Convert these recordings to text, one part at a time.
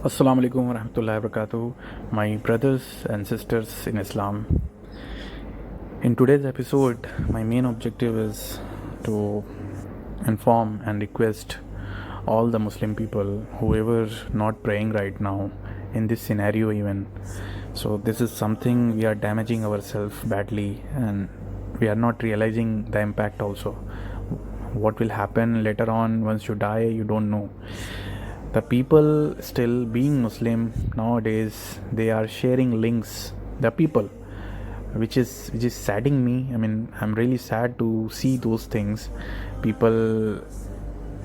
Assalamu alaikum wa rahmatullahi wa barakatuh, my brothers and sisters in Islam. In today's episode, my main objective is to inform and request all the Muslim people, whoever not praying right now, in this scenario even. So this is something we are damaging ourselves badly, and we are not realizing the impact also. What will happen later on once you die, you don't know. The people still being Muslim nowadays, they are sharing links. The people, which is saddening me. I mean, I'm really sad to see those things. People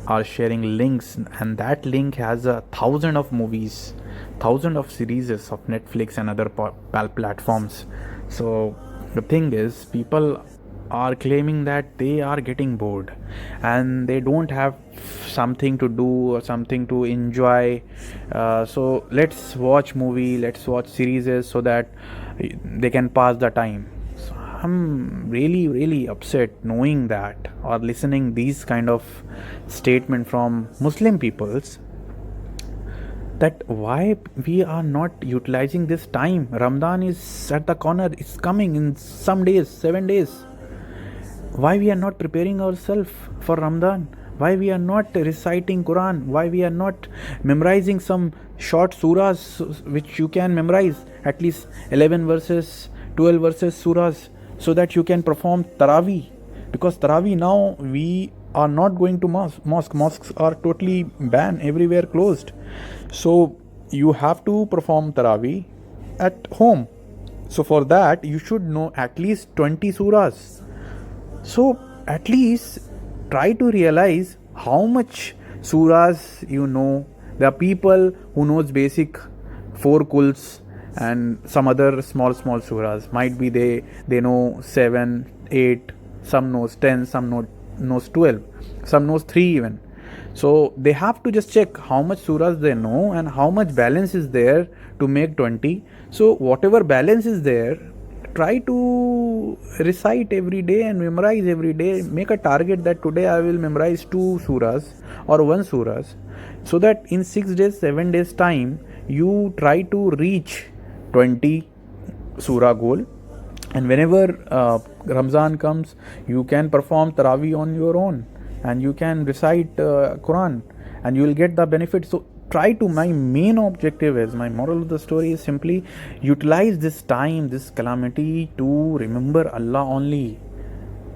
are sharing links, and that link has 1,000 of movies, 1,000 of series of Netflix and other platforms. So the thing is, people are claiming that they are getting bored and they don't have something to do or something to enjoy, so let's watch movie, let's watch series so that they can pass the time. So I'm really upset knowing that or listening these kind of statement from Muslim peoples, that why we are not utilizing this time. Ramadan is at the corner, it's coming in some days, 7 days. Why we are not preparing ourselves for Ramadan? Why we are not reciting Quran? Why we are not memorizing some short surahs which you can memorize, at least 11 verses, 12 verses surahs, so that you can perform Taraweeh? Because Taraweeh now we are not going to mosque. Mosques are totally banned, everywhere closed. So you have to perform Taraweeh at home. So for that you should know at least 20 surahs. So at least try to realize how much surahs you know. There are people who knows basic 4 kuls and some other small surahs. Might be they know 7, 8, some knows 10, some knows 12, some knows 3 even. So they have to just check how much surahs they know and how much balance is there to make 20. So whatever balance is there, try to recite every day and memorize every day. Make a target that today I will memorize 2 surahs or 1 surahs, so that in 6 days, 7 days time, you try to reach 20 surah goal. And whenever Ramzan comes, you can perform Taraweeh on your own and you can recite Quran and you will get the benefit. So try to, my main objective is, my moral of the story is simply utilize this time, this calamity, to remember Allah only,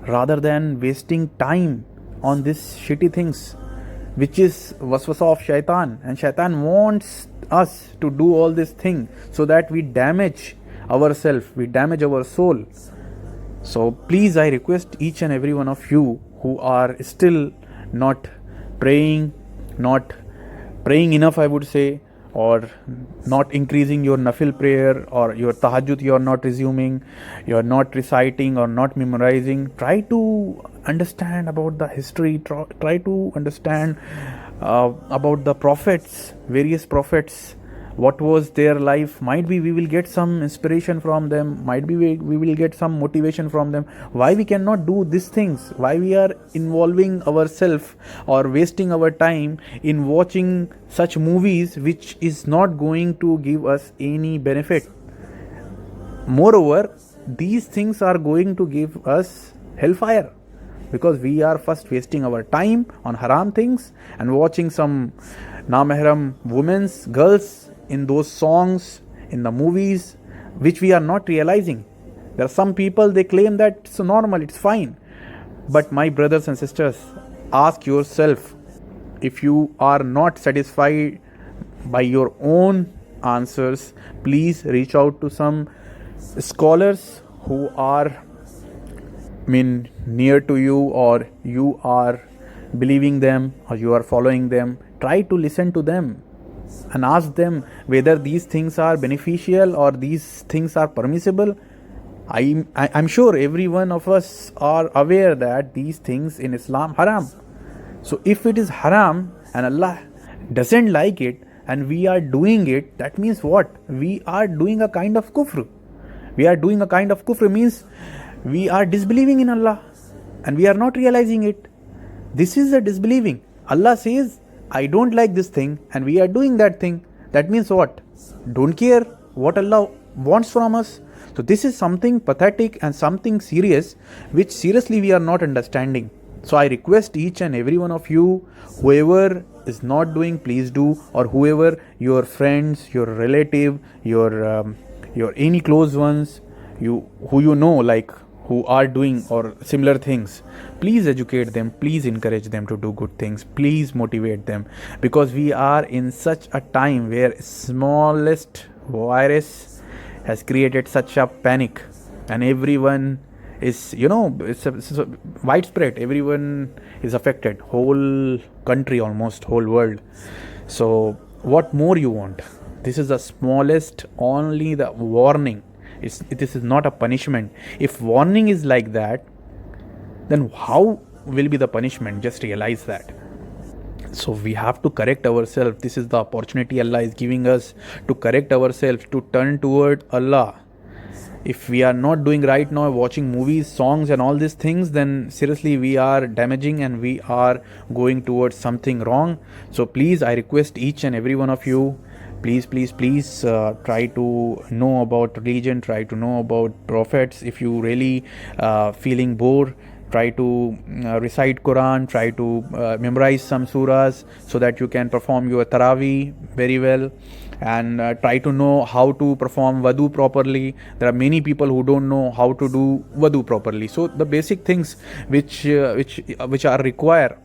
rather than wasting time on these shitty things, which is waswasa of shaitan. And shaitan wants us to do all this thing so that we damage ourselves, we damage our soul. So please, I request each and every one of you who are still not praying enough, I would say, or not increasing your nafil prayer, or your tahajjud you are not resuming, you are not reciting or not memorizing. Try to understand about the history, try to understand about the prophets, various prophets, what was their life. Might be we will get some inspiration from them, might be we will get some motivation from them. Why we cannot do these things? Why we are involving ourselves or wasting our time in watching such movies which is not going to give us any benefit? Moreover, these things are going to give us hellfire, because we are first wasting our time on haram things and watching some namahram women's, girls in those songs, in the movies, which we are not realizing. There are some people, they claim that it's normal, it's fine. But my brothers and sisters, ask yourself, if you are not satisfied by your own answers, please reach out to some scholars who are near to you, or you are believing them, or you are following them. Try to listen to them and ask them whether these things are beneficial or these things are permissible. I'm sure every one of us are aware that these things in Islam haram. So if it is haram and Allah doesn't like it and we are doing it, that means what? We are doing a kind of kufr. We are doing a kind of kufr means we are disbelieving in Allah and we are not realizing it. This is a disbelieving. Allah says, I don't like this thing and we are doing that thing. That means what? Don't care what Allah wants from us. So this is something pathetic and something serious which seriously we are not understanding. So I request each and every one of you, whoever is not doing, please do, or whoever your friends, your relative, your any close ones, who you know, like who are doing or similar things, please educate them, please encourage them to do good things, please motivate them, because we are in such a time where smallest virus has created such a panic, and everyone is, it's a widespread, everyone is affected, whole country, almost whole world. So what more you want? This is the smallest, only the warning. This is not a punishment. If warning is like that, then how will be the punishment? Just realize that. So we have to correct ourselves. This is the opportunity Allah is giving us to correct ourselves, to turn toward Allah. If we are not doing right now, watching movies, songs and all these things, then seriously we are damaging and we are going towards something wrong. So please, I request each and every one of you, please try to know about religion, try to know about prophets. If you really feeling bored, try to recite Quran, try to memorize some surahs so that you can perform your Taraweeh very well, and try to know how to perform wudu properly. There are many people who don't know how to do wudu properly. So the basic things which are required,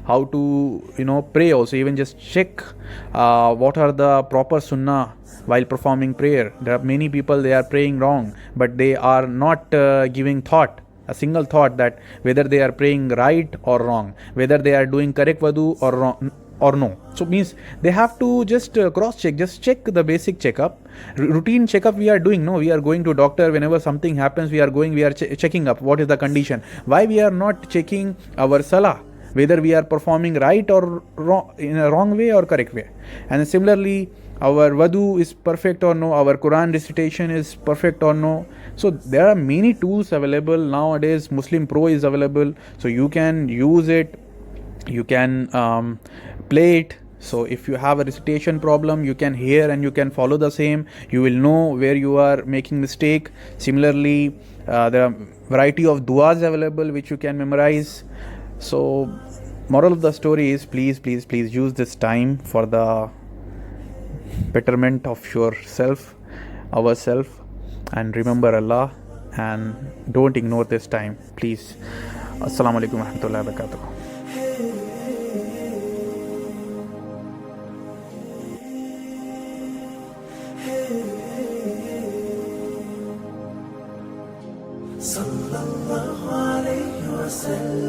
how to pray also, even just check what are the proper sunnah while performing prayer. There are many people, they are praying wrong, but they are not giving a single thought that whether they are praying right or wrong, whether they are doing correct wudu or wrong or no. So means they have to just cross check, just check the basic checkup, routine checkup we are doing. No, we are going to doctor whenever something happens, we are checking up what is the condition. Why we are not checking our salah, whether we are performing right or wrong, in a wrong way or correct way? And similarly, our wudu is perfect or no, our Quran recitation is perfect or no. So there are many tools available nowadays. Muslim Pro is available, so you can use it, you can play it. So if you have a recitation problem, you can hear and you can follow the same. You will know where you are making mistake. Similarly, there are variety of duas available which you can memorize. So moral of the story is, please use this time for the betterment of yourself, ourselves, and remember Allah, and don't ignore this time, please. Assalamu alaikum warahmatullahi wabarakatuh. Sallallahu alayhi wa sallam.